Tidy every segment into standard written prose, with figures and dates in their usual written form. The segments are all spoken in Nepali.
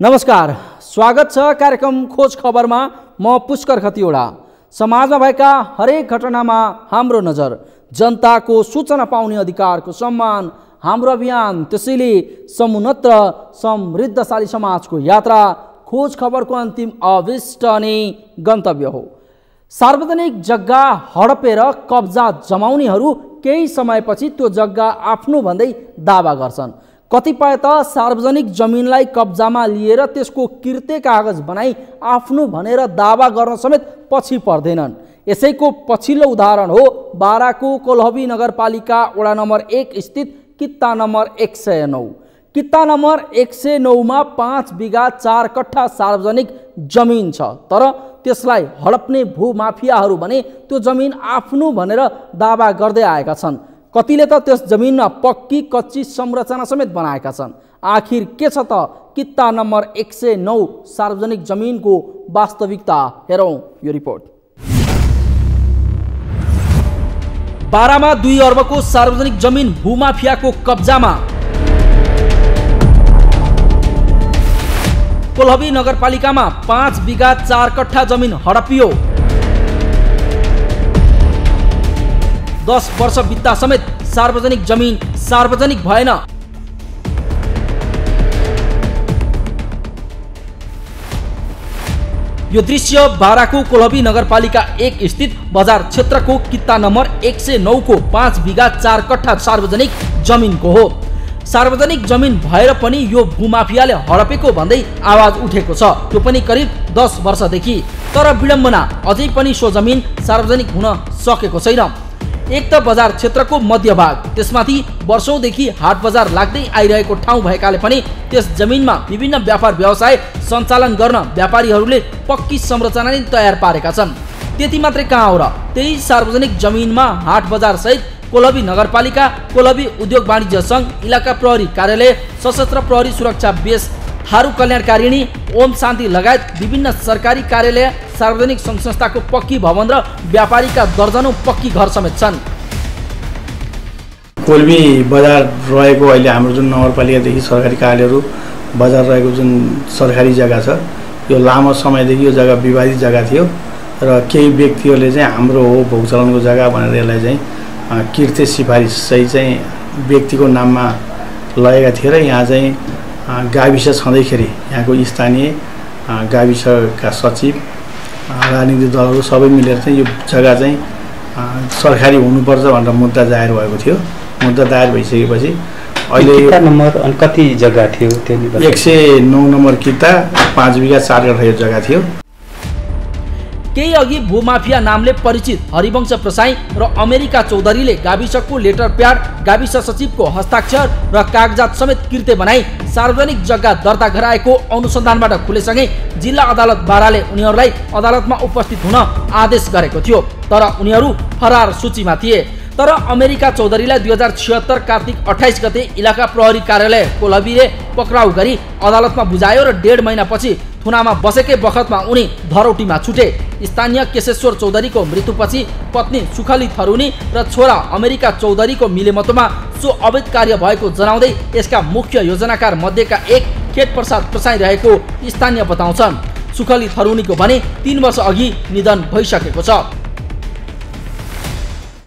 नमस्कार, स्वागत छ कार्यक्रम खोज खबरमा। म पुष्कर खतिवडा। समाजमा भएका हरेक घटनामा हाम्रो नजर, जनताको सूचना पाउने अधिकारको सम्मान हाम्रो अभियान। त्यसैले समुन्नत र समृद्धशाली समाजको यात्रा खोज खबरको अन्तिम अभिष्ट अनि गन्तव्य हो। सार्वजनिक जग्गा हडपेर कब्जा जमाउनेहरू केही समयपछि त्यो जग्गा आफ्नो भन्दै दावा गर्छन्। कतिपय त सार्वजनिक जमिनलाई कब्जामा लिएर त्यसको किर्ते कागज बनाई आफ्नो भनेर दावा गर्न समेत पछि पर्दैनन्। यसैको पछिल्लो उदाहरण हो बाराको कोल्हवी नगरपालिका वडा नम्बर 1 स्थित कित्ता नम्बर 109। कित्ता नम्बर 109 मा 5 बिघा 4 कट्ठा सार्वजनिक जमिन छ, तर त्यसलाई हडप्ने भूमाफियाहरू भने त्यो जमिन आफ्नो भनेर दावा गर्दै आएका छन्। कतिले त त्यस जमिनमा पक्की कच्ची संरचना समेत बनाएका छन्। आखिर के छ त कित्ता नम्बर 109 सार्वजनिक जमिनको वास्तविकता? हेरौँ यो रिपोर्ट। बारामा 2 अर्बको सार्वजनिक जमिन भूमाफियाको कब्जामा। कोल्हवी नगरपालिकामा 5 बिघा 4 कट्ठा जमिन हडपियो। 10 वर्ष बित्दा समेत सार्वजनिक जमिन सार्वजनिक भएन। यो दृश्य बाराको कोल्हवी नगरपालिका 1 स्थित बजार क्षेत्रको कित्ता नम्बर 109 को 5 बिघा 4 कट्ठा सार्वजनिक जमिनको हो। सार्वजनिक जमिन भएर पनि यो भूमाफियाले हडपेको भन्दै आवाज उठेको छ, त्यो पनि करिब 10 वर्षदेखि। तर विडम्बना, अझै पनि सो जमिन सार्वजनिक हुन सकेको छैन। एक त बजार क्षेत्रको मध्यभाग, त्यसमाथि वर्षौंदेखि हाट बजार लाग्दै आइरहेको ठाउँ भएकाले पनि त्यस जमिनमा विभिन्न व्यापार व्यवसाय सञ्चालन गर्न व्यापारीहरूले पक्की संरचना नै तयार पारेका छन्। त्यति मात्रै कहाँ हो र, त्यही सार्वजनिक जमिनमा हाट बजार सहित कोल्हवी नगरपालिका, कोल्हवी उद्योग वाणिज्य सङ्घ, इलाका प्रहरी कार्यालय, सशस्त्र प्रहरी सुरक्षा बेस, थारू कल्याणकारिणी, ओम शान्ति लगायत विभिन्न सरकारी कार्यालय, सार्वजनिक सङ्घ संस्थाको पक्की भवन र व्यापारीका दर्जनौं पक्की घर समेत छन्। कोल्हवी बजार रहेको अहिले हाम्रो जुन नगरपालिकादेखि सरकारी कार्यालयहरू बजार रहेको जुन सरकारी जग्गा छ, यो लामो समयदेखि यो जग्गा विवादित जग्गा थियो र केही व्यक्तिहरूले चाहिँ हाम्रो हो भोगचलनको जग्गा भनेर यसलाई चाहिँ किर्ते सिफारिस चाहिँ व्यक्तिको नाममा लगेका थिए र यहाँ चाहिँ गाविस छँदैखेरि यहाँको स्थानीय गाविसका सचिव, राजनीतिक दलहरू सबै मिलेर चाहिँ यो जग्गा चाहिँ सरकारी हुनुपर्छ भनेर मुद्दा दायर भएको थियो। मुद्दा दायर भइसकेपछि अहिले कित्ता नम्बर कति जग्गा थियो? 109 नम्बर कित्ता 5 बिघा 4 कट्ठा यो जग्गा थियो। केही अघि भूमाफिया नामले परिचित हरिवंश प्रसाई र अमेरिका चौधरीले गाविसको लेटर प्याड, गाविस सचिवको हस्ताक्षर र कागजात समेत किर्ते बनाई सार्वजनिक जग्गा दर्ता गराएको अनुसन्धानबाट खुलेसँगै जिल्ला अदालत बाराले उनीहरूलाई अदालतमा उपस्थित हुन आदेश गरेको थियो, तर उनीहरू फरार सूचीमा थिए। तर अमेरिका चौधरीलाई 2076 कार्तिक 28 गते इलाका प्रहरी कार्यालय कोल्हवीले पक्राउ गरी अदालतमा बुझायो र 1.5 महिनापछि थुनामा बसेकै बखतमा उनी धरौटीमा छुटे। स्थानीय केशेश्वर चौधरीको मृत्युपछि पत्नी सुखली थरुनी र छोरा अमेरिका चौधरीको मिलेमतोमा सो अवैध कार्य भएको जनाउँदै यसका मुख्य योजनाकार मध्येका एक खेत प्रसाद प्रसाई रहेको स्थानीय बताउँछन्। सुखली थरुनीको भने 3 वर्ष अघि निधन भइसकेको छ।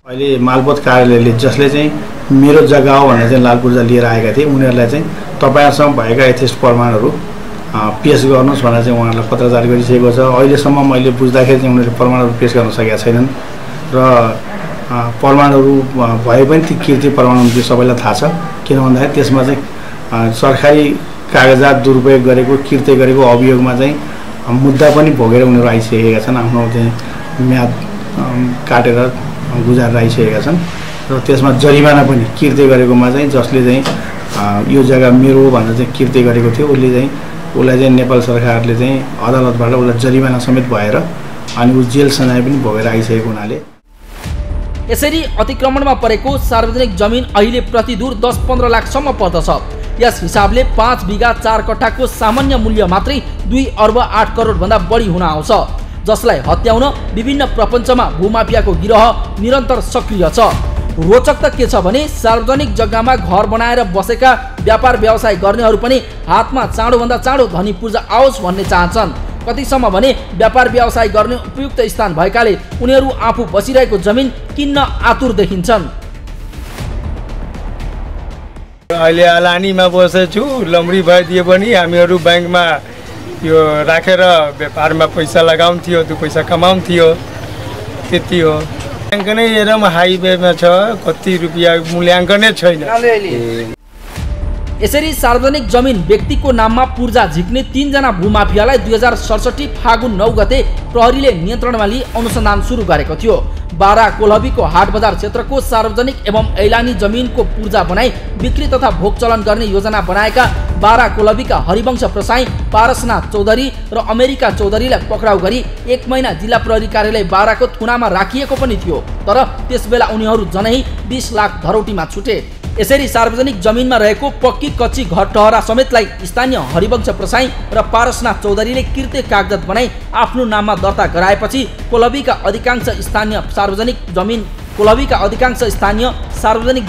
अहिले मालपोत कार्यालयले जसले चाहिँ मेरो जग्गा हो भनेर चाहिँ लाल पूर्जा लिएर आएका थिए, उनीहरूलाई चाहिँ तपाईहरुसँग भएका यथेष्ट प्रमाणहरू पेश गर्नुहोस् भनेर चाहिँ उहाँहरूलाई पत्र जारी गरिसकेको छ। अहिलेसम्म मैले बुझ्दाखेरि चाहिँ उनीहरूले प्रमाणहरू पेश गर्न सकेका छैनन् र प्रमाणहरू भए पनि ती किर्ती प्रमाण त्यो सबैलाई थाहा छ। किन भन्दाखेरि त्यसमा चाहिँ सरकारी कागजात दुरुपयोग गरेको, किर्ते गरेको अभियोगमा चाहिँ मुद्दा पनि भोगेर उनीहरू आइसकेका छन्, आफ्नो चाहिँ म्याद काटेर गुजारेर आइसकेका छन् र त्यसमा जरिमाना पनि किर्ते गरेकोमा चाहिँ जसले चाहिँ यो जग्गा मेरो हो भनेर चाहिँ किर्ते गरेको थियो उसलाई चाहिँ नेपाल सरकारले चाहिँ अदालतबाट उसलाई जरिमाना समेत भएर अनि ऊ जेल सजाय पनि भोगेर आइसकेको हुनाले यसरी अतिक्रमणमा परेको सार्वजनिक जमिन अहिले प्रतिदूर 10-15 लाखसम्म पर्दछ। यस हिसाबले 5 बिघा 4 कट्ठाको सामान्य मूल्य मात्रै 2 अर्ब 8 करोड भन्दा बढी हुन आउँछ, जसलाई हत्याउन विभिन्न प्रपञ्चमा भूमाफियाको गिरोह निरन्तर सक्रिय छ। रोचक त के छ भने सार्वजनिक जग्गामा घर बनाएर बसेका व्यापार व्यवसाय गर्नेहरू पनि हातमा चाँडोभन्दा चाँडो धनी पूर्जा आओस् भन्ने चाहन्छन्। कतिसम्म भने व्यापार व्यवसाय गर्ने उपयुक्त स्थान भएकाले उनीहरू आफू बसिरहेको जमिन किन्न आतुर देखिन्छन्। अहिले अलानीमा बसेछु, लम्री भइदिए पनि हामीहरू ब्याङ्कमा यो राखेर व्यापारमा पैसा लगाउँथ्यो, 2 पैसा कमाउँथ्यो, त्यति हो। ब्याङ्क नै हेरौँ हाइवेमा छ, कति रुपियाँ मूल्याङ्कनै छैन। यसरी सार्वजनिक जमिन व्यक्तिको नाममा पूर्जा झिक्ने 3 जना भूमाफियालाई 2067 फागुन 9 गते प्रहरीले नियन्त्रणमा लिई अनुसन्धान सुरु गरेको थियो। बारा कोलहबीको हाट बजार क्षेत्रको सार्वजनिक एवं ऐलानी जमिनको पूर्जा बनाई बिक्री तथा भोग चलन गर्ने योजना बनाएका बारा कोलहबीका हरिवंश प्रसाई, पारसनाथ चौधरी र अमेरिका चौधरीलाई पक्राउ गरी 1 महिना जिल्ला प्रहरी कार्यालय बाराको थुनामा राखिएको पनि थियो। तर त्यसबेला उनीहरू जनै 20 लाख धरौटीमा छुटे। यसरी सार्वजनिक जमिनमा रहेको पक्की कच्ची घर टहरा समेतलाई स्थानीय हरिवंश प्रसाई र पारसनाथ चौधरीले किर्ते कागजात बनाई आफ्नो नाममा दर्ता गराएपछि कोलहबीका अधिकांश सार्वजनिक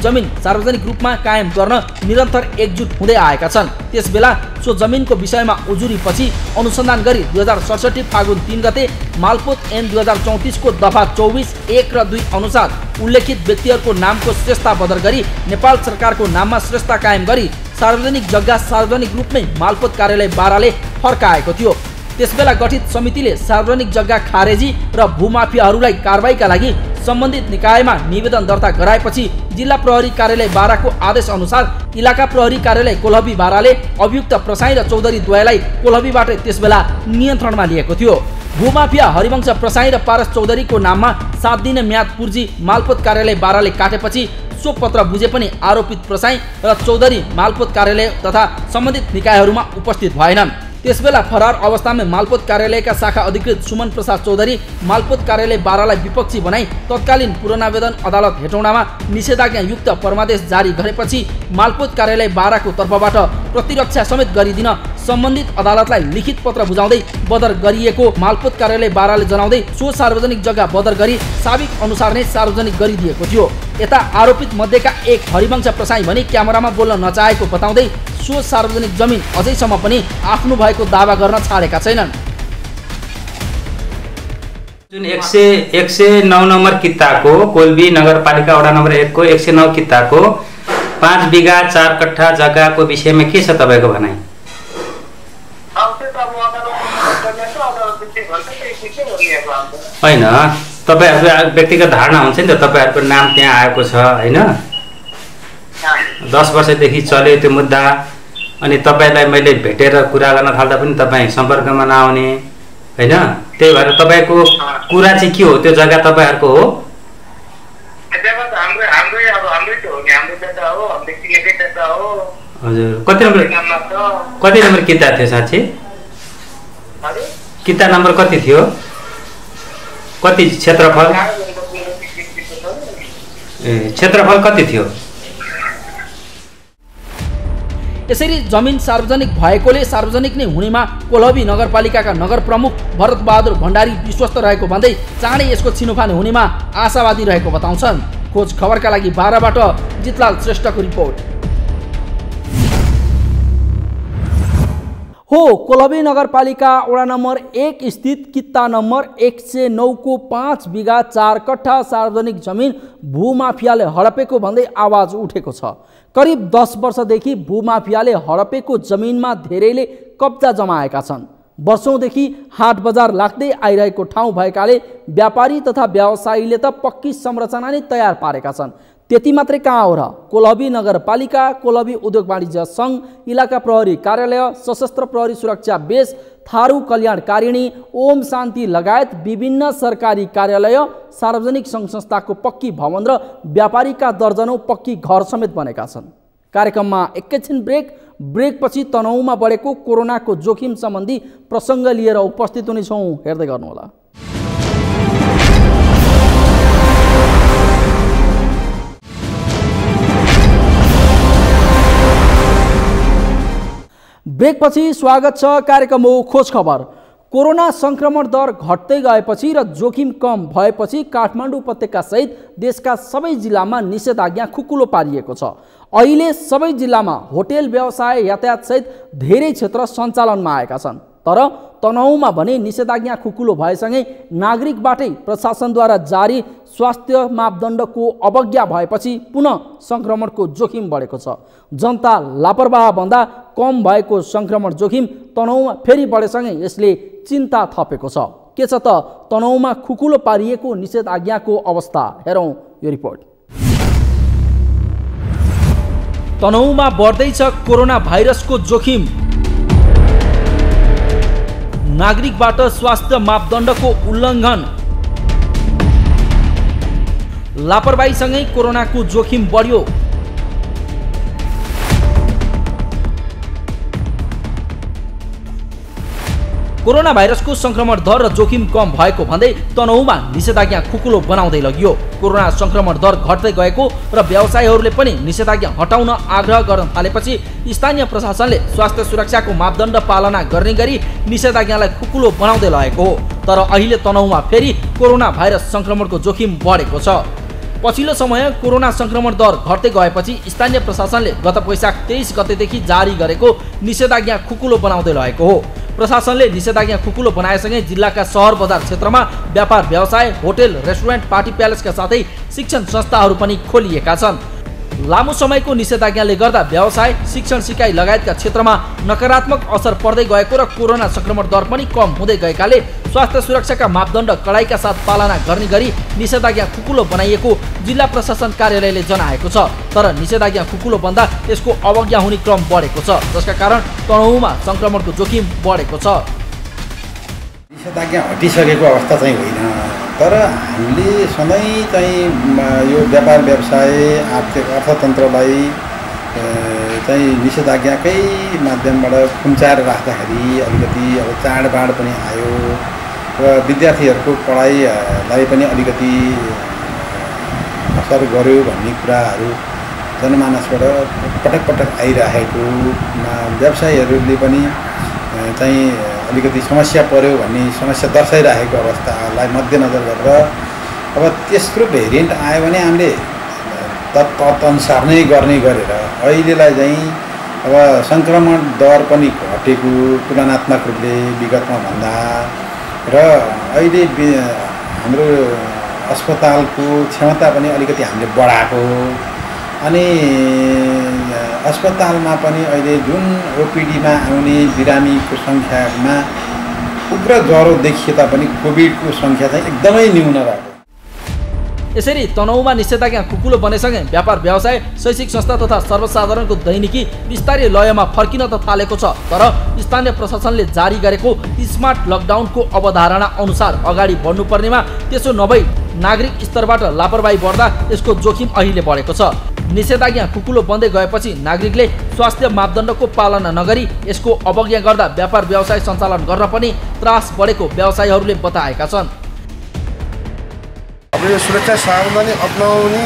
जमिन सार्वजनिक रूपमा कायम गर्न निरन्तर एकजुट हुँदै आएका छन्। त्यसबेला सो जमिनको विषयमा उजुरीपछि अनुसन्धान गरी 2067 फागुन 3 गते मालपोत ऐन 2034 को दफा 24, 1 र 2 अनुसार उल्लेखित व्यक्तिहरूको नामको श्रेष्ठता बदर गरी नेपाल सरकारको नाममा श्रेष्ठता कायम गरी सार्वजनिक जग्गा सार्वजनिक रूपमै मालपोत कार्यालय बाराले फर्काएको थियो। त्यसबेला गठित समितिले सार्वजनिक जग्गा खारेजी र भूमाफियाहरूलाई कारबाहीका लागि सम्बन्धित निकायमा निवेदन दर्ता गराएपछि जिल्ला प्रहरी कार्यालय बाराको आदेश अनुसार इलाका प्रहरी कार्यालय कोलहबी बाराले अभियुक्त प्रसाई र चौधरी द्वयलाई कोलहबीबाट त्यसबेला नियन्त्रणमा लिएको थियो। भूमाफिया हरिवंश प्रसाई र पारस चौधरीको नाममा 7 दिने म्याद पूर्जी मालपोत कार्यालय बाराले काटेपछि सो पत्र बुझे पनि आरोपित प्रसाई र चौधरी मालपोत कार्यालय तथा सम्बन्धित निकायहरूमा उपस्थित भएनन्। त्यसबेला फरार अवस्थामा मालपोत कार्यालयका शाखा अधिकृत सुमन प्रसाद चौधरी मालपोत कार्यालय बारालाई विपक्षी बनाई तत्कालीन पूर्णावेदन अदालत हेटौडामा निषेधाज्ञा युक्त परमादेश जारी गरेपछि मालपोत कार्यालय बाराको तर्फबाट प्रतिरक्षा समेत गरिदिन सम्बन्धित अदालतलाई लिखित पत्र बुझाउँदै बदर गरिएको मालपोत कार्यालय बाराले जनाउँदै सो सार्वजनिक जग्गा बदर गरी साबिक अनुसार नै सार्वजनिक गरिदिएको थियो। यता आरोपित मध्येका एक हरिवंश प्रसाई भने क्यामेरामा बोल्न नचाहेको बताउँदै सो सार्वजनिक जमिन अझैसम्म पनि आफ्नो भएको दावा गर्न छाडेका छैनन्। जुन 109 नम्बर किताको कोलबी नगरपालिका वडा नम्बर 1 को 109 किताको 5 बिघा 4 कट्ठा जग्गाको विषयमा के छ तपाईको भनाइ? हैन, तपाईहरुको व्यक्तिगत धारणा हुन्छ नि त, तपाईहरुको नाम त्यहाँ आएको छ हैन, 10 वर्षदेखि चल्यो त्यो मुद्दा। अनि तपाईलाई मैले भेटेर कुरा गर्न थाल्दा पनि तपाई सम्पर्कमा नआउने हैन, त्यही भएर तपाईको कुरा चाहिँ के हो? त्यो जग्गा तपाईहरुको हो? हजुर, कति नम्बर किता थियो साथी? किता नम्बर कति थियो? कति क्षेत्रफल? क्षेत्रफल कति थियो? यसरी जमिन सार्वजनिक भएकोले सार्वजनिक नै हुनेमा कोलहबी नगरपालिकाका नगर प्रमुख भरत बहादुर भण्डारी विश्वस्त रहेको भन्दै चाँडै यसको छिनोफानो हुनेमा आशावादी रहेको बताउँछन्। खोज खबरका लागि बाराबाट जितलाल श्रेष्ठको रिपोर्ट। हो कोलहबी नगरपालिका वडा नम्बर 1 स्थित किता नम्बर 109 को 5 बिघा 4 कट्ठा सार्वजनिक जमिन भूमाफियाले हडपेको भन्दै आवाज उठेको छ। करिब 10 वर्षदेखि भूमाफियाले हडपेको जमिनमा धेरैले कब्जा जमाएका छन्। वर्षौंदेखि हाट बजार लाग्दै आइरहेको ठाउँ भएकाले व्यापारी तथा व्यवसायीले त पक्की संरचना नै तयार पारेका छन्। त्यति मात्रै कहाँ हो र, कोलहबी नगरपालिका, कोलहबी उद्योग वाणिज्य संघ, इलाका प्रहरी कार्यालय, सशस्त्र प्रहरी सुरक्षा बेस, थारू कल्याणकारिणी, ओम शान्ति लगायत विभिन्न सरकारी कार्यालय, सार्वजनिक सङ्घ संस्थाको पक्की भवन र व्यापारीका दर्जनौं पक्की घर समेत बनेका छन्। कार्यक्रममा एकैछिन ब्रेकपछि तनहुँमा बढेको कोरोनाको जोखिम सम्बन्धी प्रसङ्ग लिएर उपस्थित हुनेछौँ, हेर्दै गर्नुहोला। ब्रेकपछि स्वागत छ। कार्यक्रम हो खोज खबर। कोरोना संक्रमण दर घट्दै गएपछि र जोखिम कम भएपछि काठमाडौँ उपत्यका सहित देशका सबै जिल्लामा निषेधाज्ञा खुकुलो पारिएको छ। अहिले सबै जिल्लामा होटेल व्यवसाय यातायात सहित धेरै क्षेत्र सञ्चालनमा आएका छन्। तर तनहुँमा भने निषेधाज्ञा खुकुलो भएसँगै नागरिकबाटै प्रशासनद्वारा जारी स्वास्थ्य मापदण्डको अवज्ञा भएपछि पुनः संक्रमणको जोखिम बढेको छ। जनता लापरवाह भन्दा कम भएको संक्रमण जोखिम तनहुँमा फेरि बढेसँगै यसले चिन्ता थपेको छ। के छ त तनहुँमा खुकुलो पारिएको निषेधाज्ञाको अवस्था, हेरौँ यो रिपोर्ट। तनहुँमा बढ्दैछ कोरोना भाइरसको जोखिम। नागरिकबाट स्वास्थ्य मापदण्डको उल्लङ्घन, लापरवाहीसँगै कोरोनाको जोखिम बढ्यो। कोरोना भाइरसको संक्रमण दर र जोखिम कम भएको भन्दै तनहुँमा निषेधाज्ञा खुकुलो बनाउँदै लगियो। कोरोना संक्रमण दर घट्दै गएको र व्यवसायीहरूले पनि निषेधाज्ञा हटाउन आग्रह गर्न थालेपछि स्थानीय प्रशासनले स्वास्थ्य सुरक्षाको मापदण्ड पालना गर्ने गरी निषेधाज्ञालाई खुकुलो बनाउँदै लगेको हो। तर अहिले तनहुँमा फेरि कोरोना भाइरस संक्रमणको जोखिम बढेको छ। पछिल्लो समय कोरोना संक्रमण दर घट्दै गएपछि स्थानीय प्रशासनले गत वैशाख 23 गतेदेखि जारी गरेको निषेधाज्ञा खुकुलो बनाउँदै लगेको हो। प्रशासनले निषेधाज्ञा खुकुलो बनाएसँगै जिल्लाका सहर बजार क्षेत्रमा व्यापार व्यवसाय, होटेल, रेस्टुरेन्ट, पार्टी प्यालेसका साथै शिक्षण संस्थाहरू पनि खोलिएका छन्। लामो समयको निषेधाज्ञाले गर्दा व्यवसाय, शिक्षण सिकाइ लगायतका क्षेत्रमा नकारात्मक असर पर्दै गएको र कोरोना संक्रमण दर पनि कम हुँदै गएकाले स्वास्थ्य सुरक्षाका मापदण्ड कडाइका साथ पालना गर्ने गरी निषेधाज्ञा खुकुलो बनाइएको जिल्ला प्रशासन कार्यालयले जनाएको छ। तर निषेधाज्ञा खुकुलो बन्दा यसको अवज्ञा हुने क्रम बढेको छ, जसका कारण तनहुँमा संक्रमणको जोखिम बढेको छ। निषेधाज्ञा हटिसकेको अवस्था चाहिँ होइन, तर हामीले सधैँ चाहिँ यो व्यापार व्यवसाय आर्थिक अर्थतन्त्रलाई चाहिँ निषेधाज्ञाकै माध्यमबाट खुम्चाएर राख्दाखेरि अलिकति अब चाडबाड पनि आयो र विद्यार्थीहरूको पढाइलाई पनि अलिकति असर गर्यो भन्ने कुराहरू जनमानसबाट पटक पटक आइरहेको, व्यवसायीहरूले पनि चाहिँ अलिकति समस्या पर्यो भन्ने समस्या दर्शाइरहेको अवस्थालाई मध्यनजर गरेर अब तेस्रो भेरिएन्ट आयो भने हामीले तत्अनुसार नै गर्ने गरेर अहिलेलाई चाहिँ अब सङ्क्रमण दर पनि घटेको तुलनात्मक रूपले विगतमा भन्दा र अहिले हाम्रो अस्पतालको क्षमता पनि अलिकति हामीले बढाएको, अनि अस्पतालमा पनि अहिले जुन ओपिडीमा आउने बिरामीको सङ्ख्यामा उग्र ज्वरो देखिए तापनि कोभिडको सङ्ख्या चाहिँ एकदमै न्यून रहेको। यसरी तनहुँमा निषेधाज्ञा खुकुलो बनेसँगै व्यापार व्यवसाय, शैक्षिक संस्था तथा सर्वसाधारणको दैनिकी बिस्तारै लयमा फर्किन त थालेको छ। तर स्थानीय प्रशासनले जारी गरेको स्मार्ट लकडाउनको अवधारणा अनुसार अगाडि बढ्नुपर्नेमा त्यसो नभई नागरिक स्तरबाट लापरवाही बढ्दा यसको जोखिम अहिले बढेको छ। निषेधाज्ञा खुकुलो बन्दै गएपछि नागरिकले स्वास्थ्य मापदण्डको पालना नगरी यसको अवज्ञा गर्दा व्यापार व्यवसाय सञ्चालन गर्न पनि त्रास बढेको व्यवसायीहरूले बताएका छन्। अब यो सुरक्षा सावधानी अपनाउने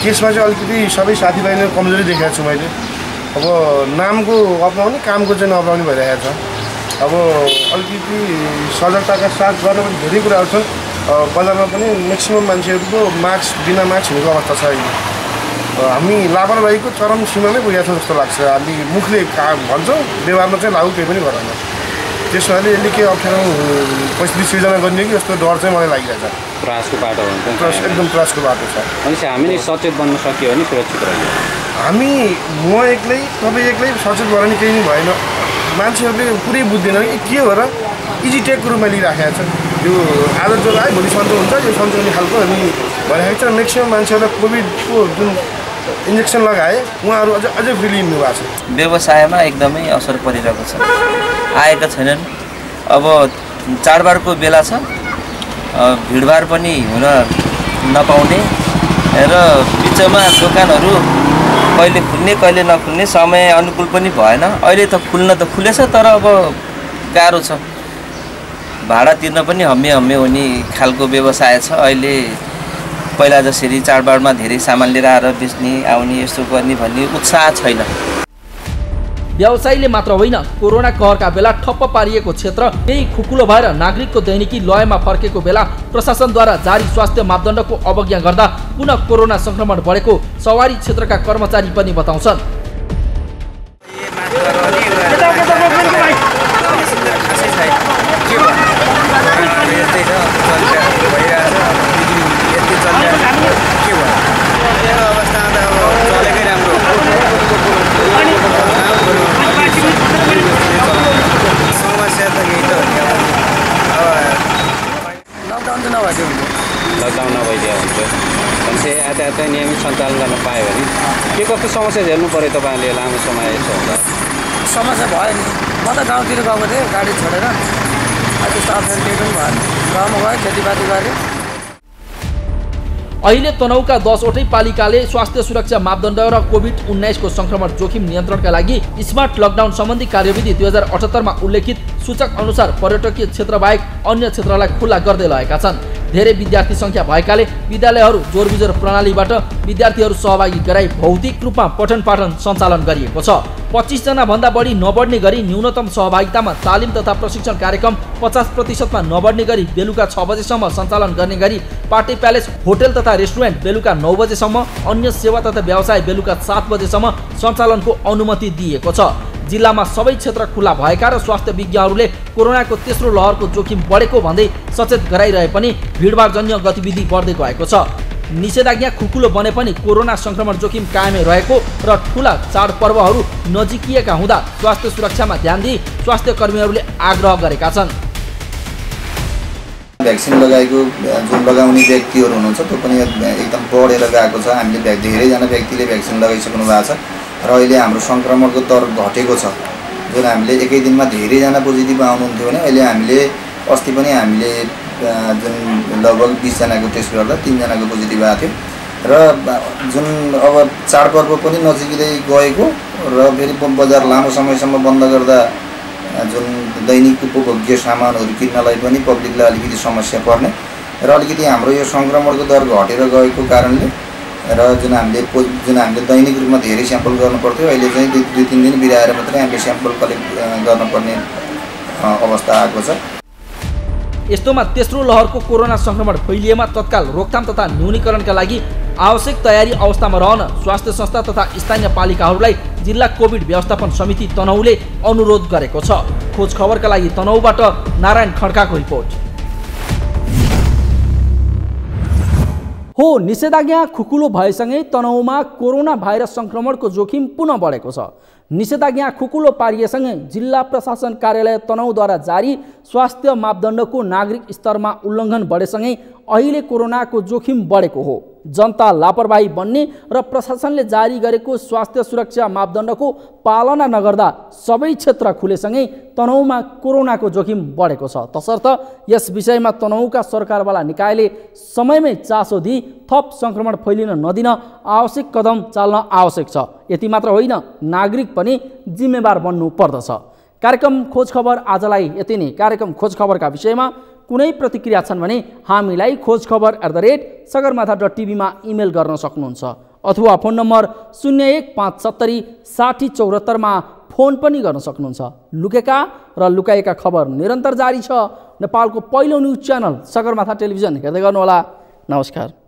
केसमा चाहिँ अलिकति सबै साथीभाइले कमजोरी देखेको छु मैले। अब नामको अपनाउने, कामको चाहिँ नअपनाउने भइरहेको छ। अब अलिकति सजगताका साथ गर्न पनि धेरै कुराहरू छन्। बजारमा पनि म्याक्सिमम मान्छेहरूको मास्क बिना मास्क हुनेको अवस्था छ अहिले। हामी लापरवाहीको चरम सीमामै पुगेको छ जस्तो लाग्छ। हामी मुखले भन्छौँ, व्यवहारमा चाहिँ लागु केही पनि गर्दैन। त्यसो भए यसले के अप्ठ्यारो परिस्थिति सिर्जना गर्ने कि जस्तो डर चाहिँ मलाई लागिरहेको छ। त्रासको बाटो हुन्छ, एकदम त्रासको बाटो छ। भनेपछि हामीले सचेत बन्न सक्यो भने सुरक्षित रह्यो। हामी म एक्लै, तपाईँ एक्लै सचेत भएर नि केही नि भएन। मान्छेहरूले पुरै बुझ्दैन कि के हो र इजी टेकको रूपमा लिइराखेको छ। यो आज जो आयो भोलि सन्चो हुन्छ, यो सन्चो हुने खालको हामी भइरहेको छ। म्याक्सिमम मान्छेहरूलाई कोभिडको जुन इन्जेक्सन लगाए उहाँहरू अझै फ्री लिनु भएको छ। व्यवसायमा एकदमै असर परिरहेको छ, आएका छैनन्। अब चाडबाडको बेला छ, भिडभाड पनि हुन नपाउने र बिचमा दोकानहरू कहिले खुल्ने कहिले नखुल्ने, समय अनुकूल पनि भएन। अहिले त खुल्न त खुलेछ, तर अब गाह्रो छ। भाडा तिर्न पनि हम्मे हुने खालको व्यवसाय छ अहिले। पहिला जसरी चाडबाडमा धेरै सामान लिएर आएर बेच्ने आउने यस्तो गर्ने भन्ने उत्साह छैन। व्यवसायीले मात्र होइन, कोरोना कहरका बेला ठप्प पारिएको क्षेत्र केही खुकुलो भएर नागरिकको दैनिकी लयमा फर्केको बेला प्रशासनद्वारा जारी स्वास्थ्य मापदण्डको अवज्ञा गर्दा पुनः कोरोना संक्रमण बढेको सवारी क्षेत्रका कर्मचारी पनि बताउँछन्। लकडाउन नभइदिया हुन्छ मान्छे यातायात नियमित सञ्चालन गर्न पायो भने के कस्तो समस्या झेल्नु पऱ्यो तपाईँले लामो समय यसो हुँदा? समस्या भयो नि, म त गाउँतिर गएको थिएँ गाडी छोडेर, त्यस्तो अप्ठ्यारो केही पनि भएन, गाउँमा गयो खेतीपाती गरेँ। अहिले तनहुका 10वटै पालिकाले स्वास्थ्य सुरक्षा मापदण्ड र कोभिड-19 को संक्रमण जोखिम नियन्त्रणका लागि स्मार्ट लकडाउन सम्बन्धी कार्यविधि 2078 मा उल्लेखित सूचक अनुसार पर्यटकीय क्षेत्र बाहेक अन्य क्षेत्रलाई खुला गर्दै लगेका छन्। धेरै विद्यार्थी संख्या भएकाले विद्यालयहरू जोरबिजोर प्रणालीबाट विद्यार्थीहरू सहभागी गराई भौतिक रूपमा पठन पाठन सञ्चालन गरिएको छ। 25 जना भन्दा बढी नबढ्ने गरी न्यूनतम सहभागितामा तालिम तथा प्रशिक्षण कार्यक्रम 50% मा नबढ्ने गरी बेलुका 6 बजेसम्म सञ्चालन गर्ने गरी पार्टी प्यालेस होटल तथा रेस्टुरेन्ट बेलुका 9 बजेसम्म, अन्य सेवा तथा व्यवसाय बेलुका 7 बजेसम्म सञ्चालनको अनुमति दिएको छ। जिल्लामा सबै क्षेत्र खुला भएका र स्वास्थ्य विज्ञहरूले कोरोनाको तेस्रो लहरको जोखिम बढेको भन्दै सचेत गराइरहे पनि भिडभाडजन्य गतिविधि बढ्दै गएको छ। निषेधाज्ञा खुकुलो बने पनि कोरोना संक्रमण जोखिम कायमै रहेको र ठुला चाडपर्वहरू नजिकिएका हुँदा स्वास्थ्य सुरक्षामा ध्यान दिई स्वास्थ्य कर्मीहरूले आग्रह गरेका छन्। भ्याक्सिन लगाएको जुन लगाउने व्यक्तिहरू हुनुहुन्छ त्यो पनि एकदम बढेर गएको छ। हामीले धेरैजना व्यक्तिले भ्याक्सिन लगाइसक्नु भएको छ र अहिले हाम्रो सङ्क्रमणको दर घटेको छ। जुन हामीले एकै दिनमा धेरैजना पोजिटिभ आउनुहुन्थ्यो भने अहिले हामीले अस्ति पनि हामीले जुन लगभग 20 जनाको टेस्ट गर्दा 3 जनाको पोजिटिभ आएको थियो र जुन अब चाडपर्व पनि नजिकै गएको र फेरि बजार लामो समयसम्म बन्द गर्दा जुन दैनिक उपभोग्य सामानहरू किन्नलाई पनि पब्लिकलाई अलिकति समस्या पर्ने र अलिकति हाम्रो यो सङ्क्रमणको दर घटेर गएको कारणले र जुन हामीले दैनिक रूपमा धेरै स्याम्पल गर्नुपर्थ्यो अहिले चाहिँ 2-3 दिन बिराएर मात्रै हामीले स्याम्पल कलेक्ट गर्नुपर्ने अवस्था आएको छ। यस्तोमा तेस्रो लहरको कोरोना संक्रमण फैलिएमा तत्काल रोकथाम तथा न्यूनीकरणका लागि आवश्यक तयारी अवस्थामा रहन स्वास्थ्य संस्था तथा स्थानीय पालिकाहरूलाई जिल्ला कोभिड व्यवस्थापन समिति तनहुले अनुरोध गरेको छ। खोज खबरका लागि तनहुबाट नारायण खड्काको रिपोर्ट। हो, निषेधाज्ञा खुकुलो भएसँगै तनहुमा कोरोना भाइरस संक्रमणको जोखिम पुनः बढेको छ। निषेधाज्ञा खुकुलो पारिएसँगै जिल्ला प्रशासन कार्यालय तनहुद्वारा जारी स्वास्थ्य मापदण्डको नागरिक स्तरमा उल्लङ्घन बढेसँगै अहिले कोरोनाको जोखिम बढेको हो। जनता लापरवाही बन्ने र प्रशासनले जारी गरेको स्वास्थ्य सुरक्षा मापदण्डको पालना नगर्दा सबै क्षेत्र खुलेसँगै तनहुमा कोरोनाको जोखिम बढेको छ। तसर्थ यस विषयमा तनहुका सरकारवाला निकायले समयमै चासो दिई थप संक्रमण फैलिन नदिन आवश्यक कदम चाल्न आवश्यक छ। यति मात्र होइन, नागरिक पनि जिम्मेवार बन्नु पर्दछ। कार्यक्रम खोज खबर आजलाई यति नै। कार्यक्रम खोज खबरका विषयमा कुनै प्रतिक्रिया छन् भने हामीलाई खोजखबर@sagarmatha.tv मा इमेल गर्न सक्नुहुन्छ अथवा फोन नम्बर 0157 60 74 मा फोन पनि गर्न सक्नुहुन्छ। लुकेका र लुकाएका खबर निरन्तर जारी छ। नेपालको पहिलो न्युज च्यानल सगरमाथा टेलिभिजन हेर्दै गर्नुहोला। नमस्कार।